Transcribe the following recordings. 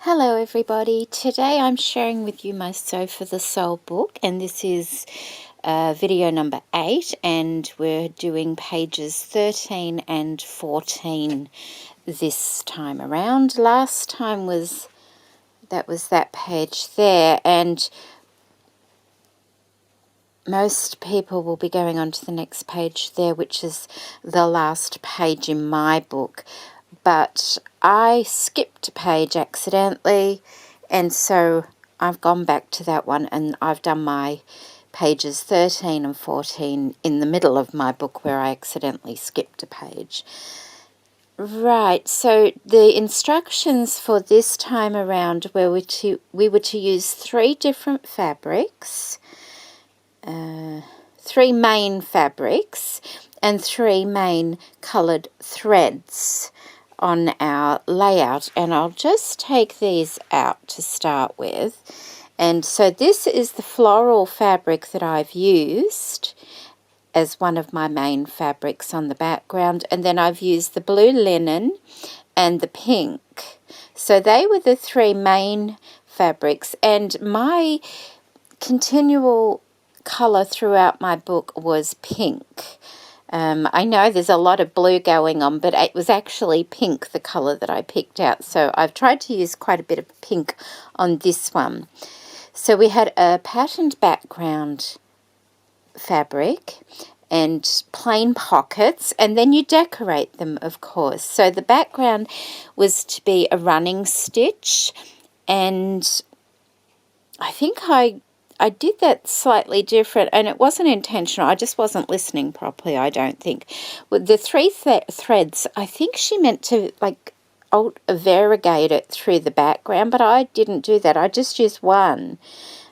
Hello everybody, today I'm sharing with you my Sew for the Soul book, and this is video number 8, and we're doing pages 13 and 14 this time around. Last time was that page there, and most people will be going on to the next page there, which is the last page in my book. But I skipped a page accidentally, and so I've gone back to that one, and I've done my pages 13 and 14 in the middle of my book where I accidentally skipped a page. Right, so the instructions for this time around were we were to use 3 different fabrics, 3 main fabrics and 3 main coloured threads on our layout, and I'll just take these out to start with. And so this is the floral fabric that I've used as one of my main fabrics on the background, and then I've used the blue linen and the pink. So they were the 3 main fabrics, and my continual colour throughout my book was pink. I know there's a lot of blue going on, but it was actually pink, the colour that I picked out. So I've tried to use quite a bit of pink on this one. So we had a patterned background fabric and plain pockets, and then you decorate them, of course. So the background was to be a running stitch, and I think I did that slightly different, and it wasn't intentional. I just wasn't listening properly, I don't think. With the 3 threads, I think she meant to, like, variegate it through the background, but I didn't do that. I just used one,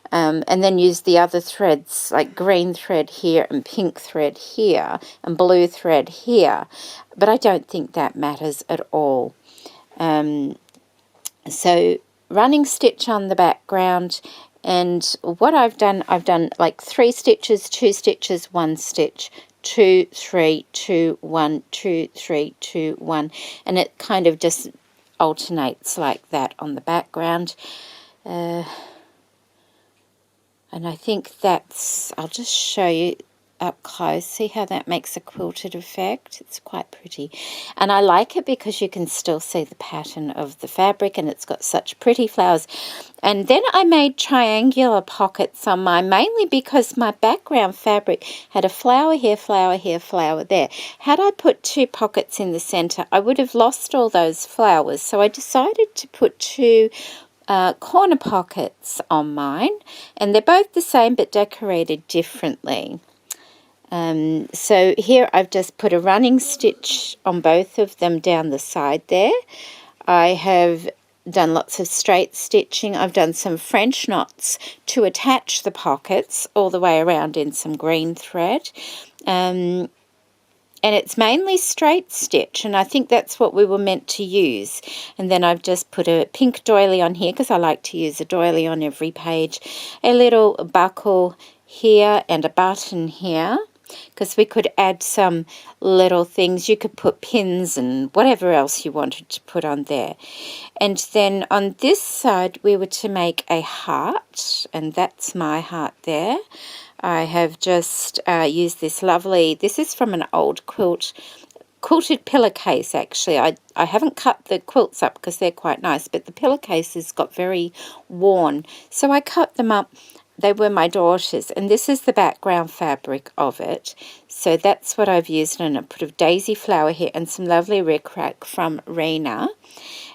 and then used the other threads, like green thread here and pink thread here and blue thread here. But I don't think that matters at all. So running stitch on the background. And what I've done like 3 stitches, 2 stitches, 1 stitch, 2, 3, 2, 1, 2, 3, 2, 1, and it kind of just alternates like that on the background. And I think that's, I'll just show you up close. See how that makes a quilted effect? It's quite pretty, and I like it because you can still see the pattern of the fabric, and it's got such pretty flowers. And then I made triangular pockets on mine, mainly because my background fabric had a flower here, flower here, flower there. Had I put 2 pockets in the center, I would have lost all those flowers, so I decided to put 2 corner pockets on mine, and they're both the same but decorated differently. So here I've just put a running stitch on both of them down the side there. I have done lots of straight stitching. I've done some French knots to attach the pockets all the way around in some green thread. And it's mainly straight stitch, and I think that's what we were meant to use. And then I've just put a pink doily on here because I like to use a doily on every page. A little buckle here and a button here, because we could add some little things. You could put pins and whatever else you wanted to put on there. And then on this side we were to make a heart, and that's my heart there. I have just used this lovely, this is from an old quilted pillowcase actually. I haven't cut the quilts up because they're quite nice, but the pillowcases got very worn, so I cut them up. They were my daughter's, and this is the background fabric of it. So that's what I've used, and I put a daisy flower here and some lovely rickrack from Rena.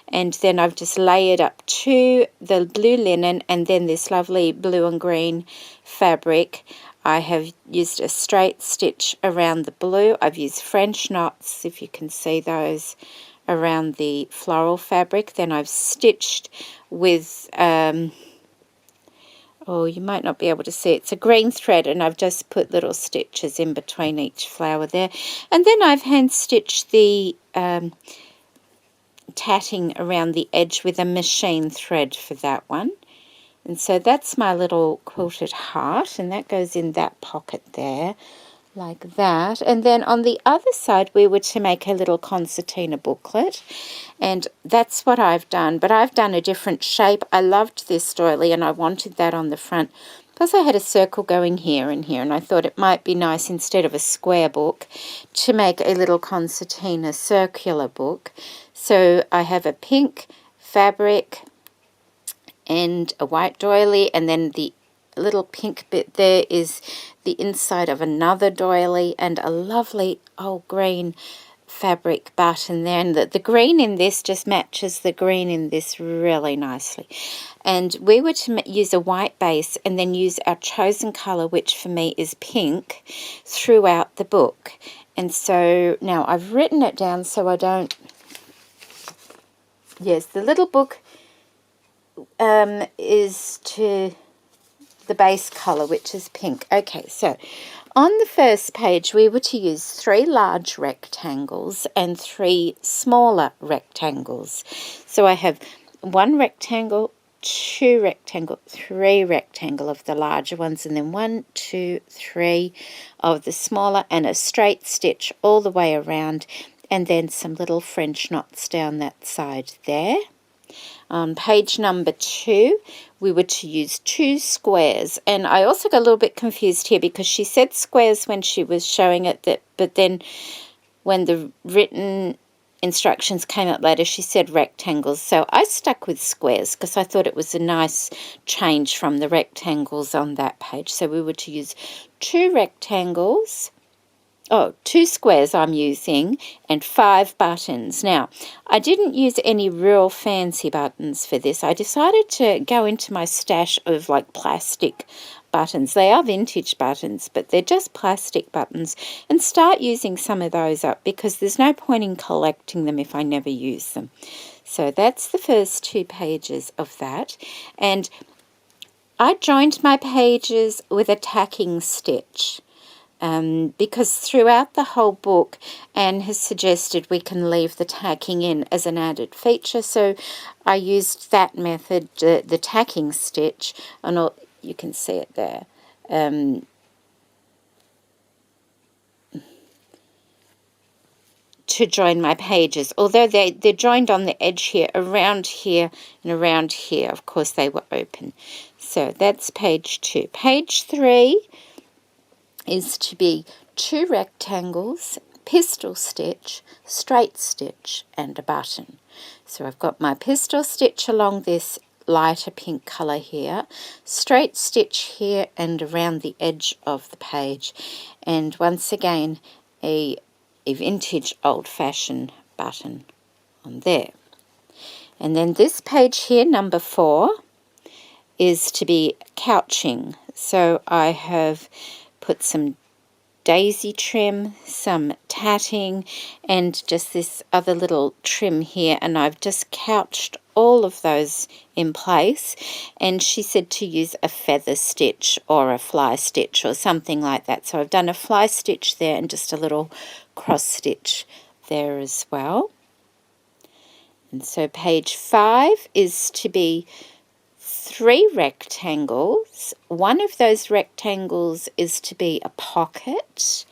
And then I've just layered up to the blue linen and then this lovely blue and green fabric. I have used a straight stitch around the blue. I've used French knots, if you can see those, around the floral fabric. Then I've stitched with... oh, you might not be able to see it. It's a green thread, and I've just put little stitches in between each flower there. And then I've hand stitched the tatting around the edge with a machine thread for that one. And so that's my little quilted heart, and that goes in that pocket there. like that. And then on the other side we were to make a little concertina booklet, and that's what I've done, but I've done a different shape. I loved this doily and I wanted that on the front because I had a circle going here and here, and I thought it might be nice, instead of a square book, to make a little concertina circular book. So I have a pink fabric and a white doily, and then the little pink bit there is the inside of another doily, and a lovely old green fabric button there, and the green in this just matches the green in this really nicely. And we were to use a white base and then use our chosen colour, which for me is pink, throughout the book. And so now I've written it down so I don't... Yes, the little book is to the base colour, which is pink. Okay, so on the first page we were to use 3 large rectangles and 3 smaller rectangles. So I have 1 rectangle, 2 rectangle, 3 rectangle of the larger ones, and then 1, 2, 3 of the smaller, and a straight stitch all the way around, and then some little French knots down that side there. On page number 2, we were to use 2 squares, and I also got a little bit confused here because she said squares when she was showing it, but then when the written instructions came up later, she said rectangles. So I stuck with squares because I thought it was a nice change from the rectangles on that page. So we were to use 2 rectangles. 2 squares I'm using, and 5 buttons. Now, I didn't use any real fancy buttons for this. I decided to go into my stash of like plastic buttons. They are vintage buttons, but they're just plastic buttons, and start using some of those up because there's no point in collecting them if I never use them. So that's the first 2 pages of that. And I joined my pages with a tacking stitch. Because throughout the whole book, Anne has suggested we can leave the tacking in as an added feature. So I used that method, the tacking stitch, and you can see it there. To join my pages, although they're joined on the edge here, around here, and around here. Of course, they were open. So that's page 2. Page 3 is to be 2 rectangles, pistol stitch, straight stitch, and a button. So I've got my pistol stitch along this lighter pink colour here, straight stitch here and around the edge of the page, and once again a vintage old-fashioned button on there. And then this page here, number 4, is to be couching. So I have put some daisy trim, some tatting, and just this other little trim here, and I've just couched all of those in place. And she said to use a feather stitch or a fly stitch or something like that. So I've done a fly stitch there and just a little cross stitch there as well. And so page 5 is to be 3 rectangles. One of those rectangles is to be a pocket,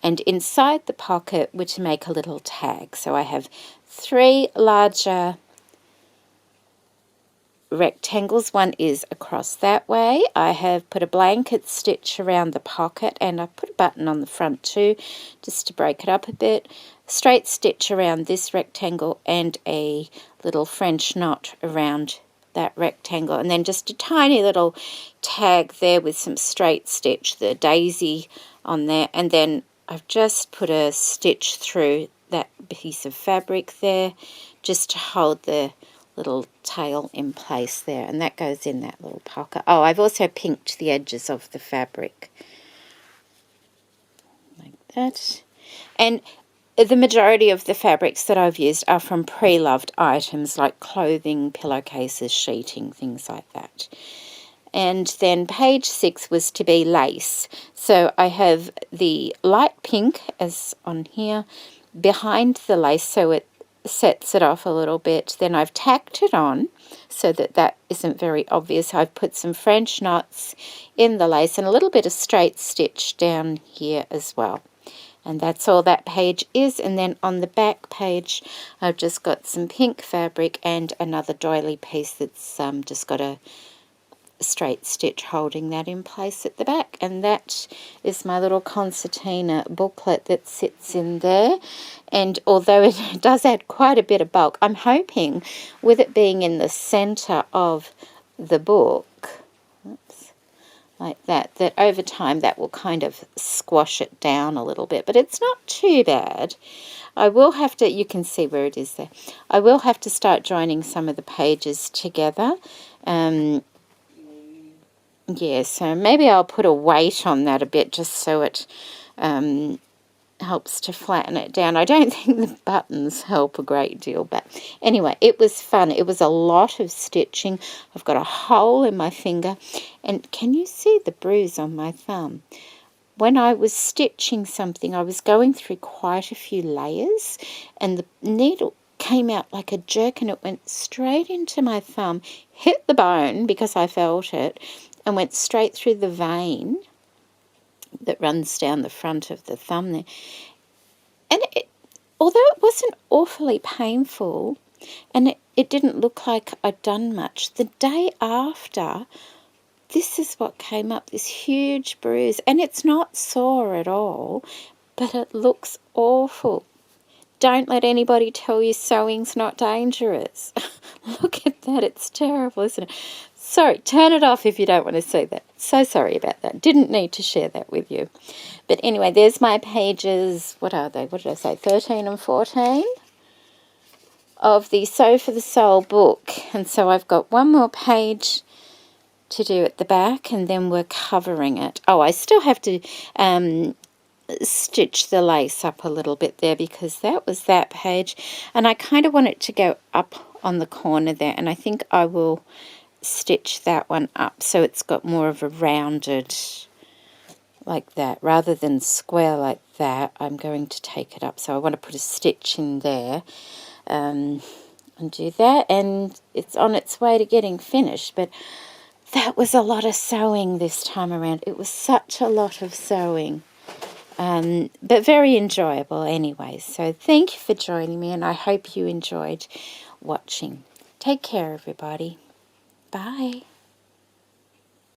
and inside the pocket we're to make a little tag. So I have 3 larger rectangles. One is across that way. I have put a blanket stitch around the pocket, and I put a button on the front too, just to break it up a bit. Straight stitch around this rectangle and a little French knot around that rectangle, and then just a tiny little tag there with some straight stitch, the daisy on there, and then I've just put a stitch through that piece of fabric there just to hold the little tail in place there, and that goes in that little pocket. Oh, I've also pinked the edges of the fabric like that. And the majority of the fabrics that I've used are from pre-loved items like clothing, pillowcases, sheeting, things like that. And then page 6 was to be lace. So I have the light pink, as on here, behind the lace, so sets it off a little bit. Then I've tacked it on so that that isn't very obvious. I've put some French knots in the lace and a little bit of straight stitch down here as well. And that's all that page is. And then on the back page, I've just got some pink fabric and another doily piece that's just got a straight stitch holding that in place at the back. And that is my little concertina booklet that sits in there. And although it does add quite a bit of bulk, I'm hoping with it being in the center of the book, oops, like that, that over time that will kind of squash it down a little bit, but it's not too bad. I will have to, you can see where it is there, I will have to start joining some of the pages together. Yeah, so maybe I'll put a weight on that a bit just so it helps to flatten it down. I don't think the buttons help a great deal, but anyway, it was fun. It was a lot of stitching. I've got a hole in my finger, and can you see the bruise on my thumb? When I was stitching something, I was going through quite a few layers, and the needle came out like a jerk, and it went straight into my thumb, hit the bone because I felt it, and went straight through the vein that runs down the front of the thumb there. And although it wasn't awfully painful, and it didn't look like I'd done much, the day after, this is what came up, this huge bruise. And it's not sore at all, but it looks awful. Don't let anybody tell you sewing's not dangerous. Look at that, it's terrible, isn't it? Sorry, turn it off if you don't want to see that. So sorry about that. Didn't need to share that with you. But anyway, there's my pages, what are they? What did I say? 13 and 14 of the Sew for the Soul book. And so I've got one more page to do at the back, and then we're covering it. Oh, I still have to stitch the lace up a little bit there because that was that page. And I kind of want it to go up on the corner there, and I think I will stitch that one up so it's got more of a rounded like that rather than square like that. I'm going to take it up, so I want to put a stitch in there and do that, and it's on its way to getting finished. But that was a lot of sewing this time around. It was such a lot of sewing, but very enjoyable anyway. So thank you for joining me, and I hope you enjoyed watching. Take care, everybody. Bye.